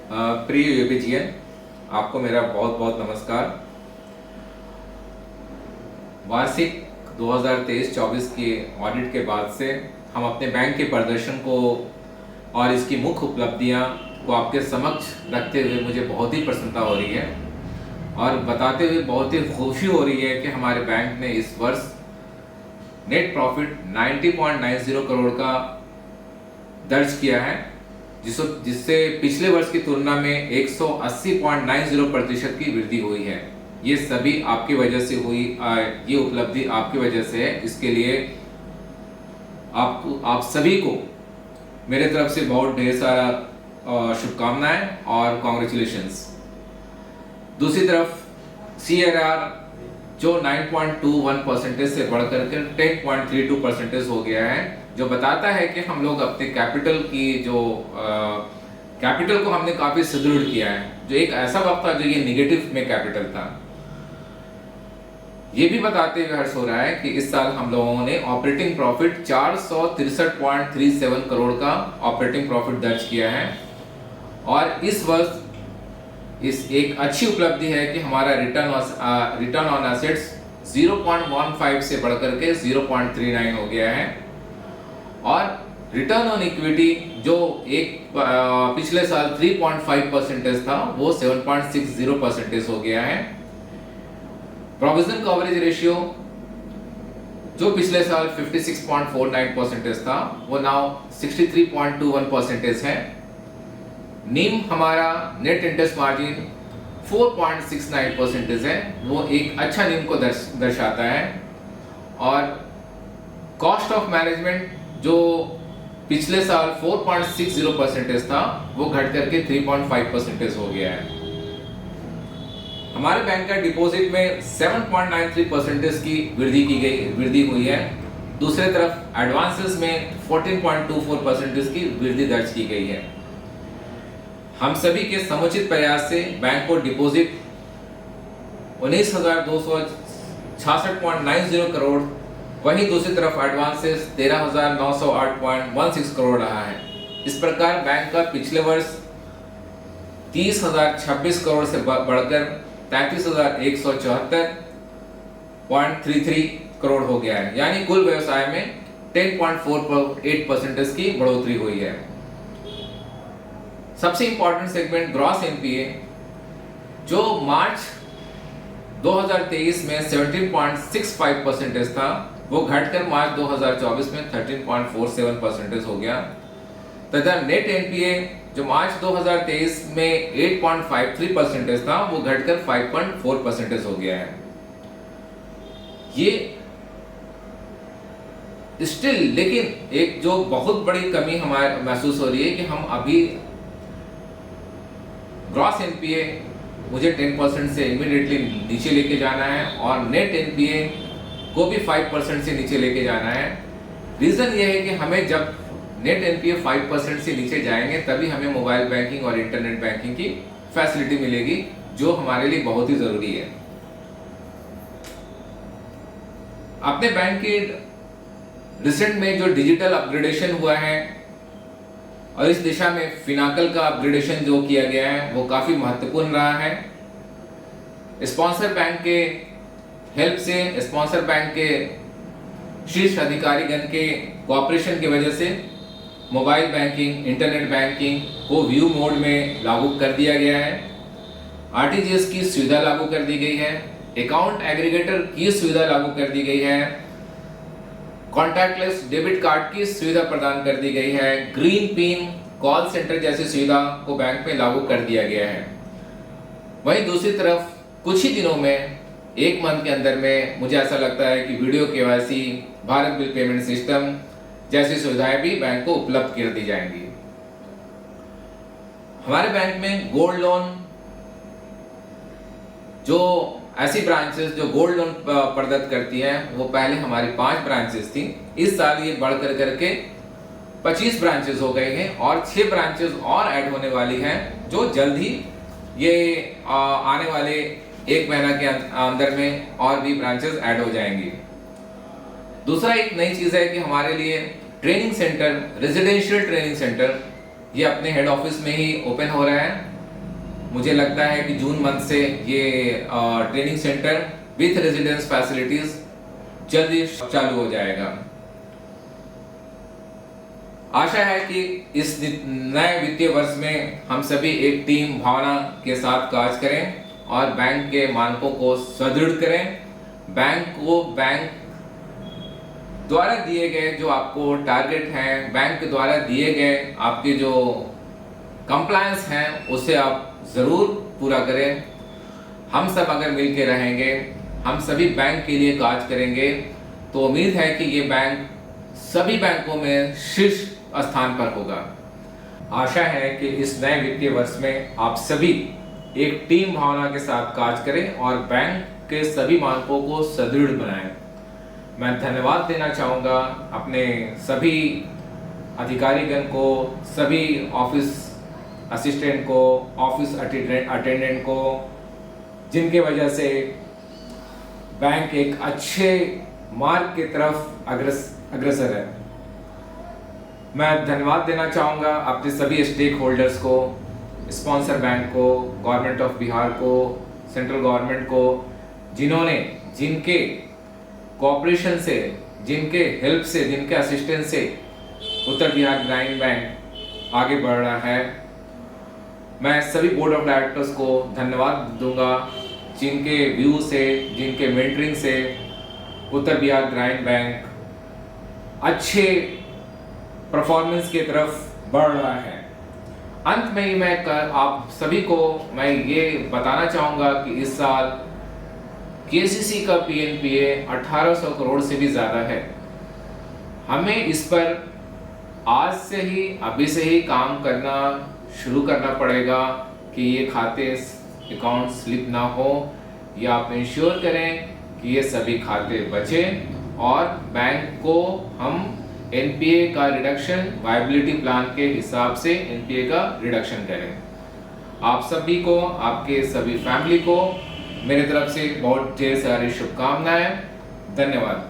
प्रिय यूपीजीएन, आपको मेरा बहुत बहुत नमस्कार। वार्षिक 2023-24 के ऑडिट के बाद से हम अपने बैंक के प्रदर्शन को और इसकी मुख्य उपलब्धियां को आपके समक्ष रखते हुए मुझे बहुत ही प्रसन्नता हो रही है और बताते हुए बहुत ही खुशी हो रही है कि हमारे बैंक ने इस वर्ष नेट प्रॉफिट 90.90 करोड़ का दर्ज किया है, जिससे पिछले वर्ष की तुलना में 180.90% की वृद्धि हुई है। ये सभी आपकी वजह से हुई, ये उपलब्धि आपकी वजह से है। इसके लिए आप सभी को मेरे तरफ से बहुत ढेर सारा शुभकामनाएं और कॉन्ग्रेचुलेशंस। दूसरी तरफ CRR जो 9.21% से बढ़कर के 10.32% हो गया है, जो बताता है कि हम लोग अपने कैपिटल को हमने काफी सुदृढ़ किया है। जो एक ऐसा वक्त था जो ये नेगेटिव में कैपिटल था, ये भी बताते हुए हर्ष हो रहा है कि इस साल हम लोगों ने ऑपरेटिंग प्रॉफिट 463.37 करोड़ का ऑपरेटिंग प्रॉफिट दर्ज किया है। और इस वर्ष इस एक अच्छी उपलब्धि है कि हमारा रिटर्न ऑन एसेट्स 0.15 से बढ़कर के 0.39 हो गया है और रिटर्न ऑन इक्विटी जो पिछले साल 3.5% था वो 7.60% हो गया है। प्रोविजन कवरेज रेशियो जो पिछले साल 56.49% था वो नाउ 63.21% है। नीम हमारा नेट इंटरेस्ट मार्जिन 4.69% है, वो एक अच्छा नीम को दर्शाता है। और कॉस्ट ऑफ मैनेजमेंट जो पिछले साल 4.60% था वो घट करके 3.5% हो गया है। हमारे बैंक का डिपॉजिट में 7.93% की वृद्धि हुई है। दूसरे तरफ एडवांसेस में 14.24% की वृद्धि दर्ज की गई है। हम सभी के समुचित प्रयास से बैंक को डिपॉजिट 19,266.90 करोड़, वहीं दूसरी तरफ एडवांसेस 13,908.16 करोड़ रहा है। इस प्रकार बैंक का पिछले वर्ष 30,026 करोड़ से बढ़कर 33,174.33 करोड़ हो गया है, यानी कुल व्यवसाय में 10.48% की बढ़ोतरी हुई है। सबसे इंपॉर्टेंट सेगमेंट ग्रॉस एनपीए जो मार्च 2023 में 17.65% था वो घटकर मार्च 2024 में 13.47% हो गया तथा नेट एनपीए जो मार्च 2023 में 8.53% था वो घटकर 5.4% हो गया है। ये स्टिल लेकिन एक जो बहुत बड़ी कमी हमारे महसूस हो रही है कि हम अभी ग्रॉस एनपीए मुझे 10% से इमीडिएटली नीचे लेके जाना है और नेट एनपीए को भी 5% से नीचे लेके जाना है। रीजन ये है कि हमें जब नेट एनपीए 5% से नीचे जाएंगे तभी हमें मोबाइल बैंकिंग और इंटरनेट बैंकिंग की फैसिलिटी मिलेगी, जो हमारे लिए बहुत ही जरूरी है। अपने बैंक की रिसेंट में जो डिजिटल अपग्रेडेशन हुआ है और इस दिशा में फिनाकल का अपग्रेडेशन जो किया गया है वो काफी महत्वपूर्ण रहा है। स्पॉन्सर बैंक के हेल्प से, स्पॉन्सर बैंक के शीर्ष अधिकारीगण के कोऑपरेशन की वजह से मोबाइल बैंकिंग, इंटरनेट बैंकिंग को व्यू मोड में लागू कर दिया गया है। आरटीजीएस की सुविधा लागू कर दी गई है, अकाउंट एग्रीगेटर की सुविधा लागू कर दी गई है, कॉन्टैक्टलेस डेबिट कार्ड की सुविधा प्रदान कर दी गई है, ग्रीन पिन कॉल सेंटर जैसी सुविधा को बैंक में लागू कर दिया गया है। वहीं दूसरी तरफ कुछ ही दिनों में, एक मंथ के अंदर में मुझे ऐसा लगता है कि video KYC, Bharat bill payment system जैसी सुविधाएं भी बैंक को उपलब्ध कर दी जाएंगी। हमारे बैंक में गोल्ड लोन जो ऐसी ब्रांचेस जो गोल्ड लोन प्रदत्त करती हैं वो पहले हमारी 5 ब्रांचेस थी, इस साल ये बढ़कर करके 25 ब्रांचेस हो गए हैं और 6 ब्रांचेस और ऐड होने वाली हैं, जो जल्द ही ये आने वाले 1 महीना के अंदर में और भी ब्रांचेस ऐड हो जाएंगी। दूसरा एक नई चीज है कि हमारे लिए training centre, residential training centre, ये अपने हेड ऑफिस में ही ओपन हो रहा है मुझे लगता है कि जून मंथ से ये training centre with residence facilities जल्दी चालू हो जाएगा। आशा है कि इस नए वित्तीय वर्ष में हम सभी एक टीम भावना के साथ कार्य करें और बैंक के मानकों को सुदृढ़ करें। बैंक द्वारा दिए गए जो आपको टारगेट हैं, बैंक के द्वारा दिए गए आपके जो कंप्लायंस हैं, उसे आप ज़रूर पूरा करें। हम सब अगर मिल के रहेंगे, हम सभी बैंक के लिए कार्य करेंगे, तो उम्मीद है कि ये बैंक सभी बैंकों में शीर्ष स्थान पर होगा। आशा है कि इस नए वित्तीय वर्ष में आप सभी एक टीम भावना के साथ कार्य करें और बैंक के सभी मानकों को सुदृढ़ बनाएं। मैं धन्यवाद देना चाहूँगा अपने सभी अधिकारीगण को, सभी ऑफिस असिस्टेंट को, ऑफिस अटेंडेंट को, जिनके वजह से बैंक एक अच्छे मार्ग की तरफ अग्रसर है। मैं धन्यवाद देना चाहूँगा अपने सभी स्टेक होल्डर्स को, स्पॉन्सर बैंक को, गवर्नमेंट ऑफ बिहार को, सेंट्रल गवर्नमेंट को, जिन्होंने जिनके कोऑपरेशन से, जिनके हेल्प से, जिनके असिस्टेंस से उत्तर बिहार ग्रामीण बैंक आगे बढ़ रहा है। मैं सभी बोर्ड ऑफ डायरेक्टर्स को धन्यवाद दूंगा, जिनके व्यू से, जिनके मेंटरिंग से उत्तर बिहार ग्रामीण बैंक अच्छे परफॉर्मेंस की तरफ बढ़ रहा है। अंत में ही आप सभी को मैं ये बताना चाहूँगा कि इस साल केसीसी का पीएनपीए 1800 करोड़ से भी ज़्यादा है। हमें इस पर आज से ही, अभी से ही काम करना शुरू करना पड़ेगा कि ये खाते अकाउंट स्लिप ना हो, या आप इंश्योर करें कि ये सभी खाते बचें और बैंक को हम एनपीए का रिडक्शन वायबिलिटी प्लान के हिसाब से एनपीए का रिडक्शन करें। आप सभी को, आपके सभी फैमिली को मेरे तरफ से बहुत ढेर सारी शुभकामनाएं। धन्यवाद।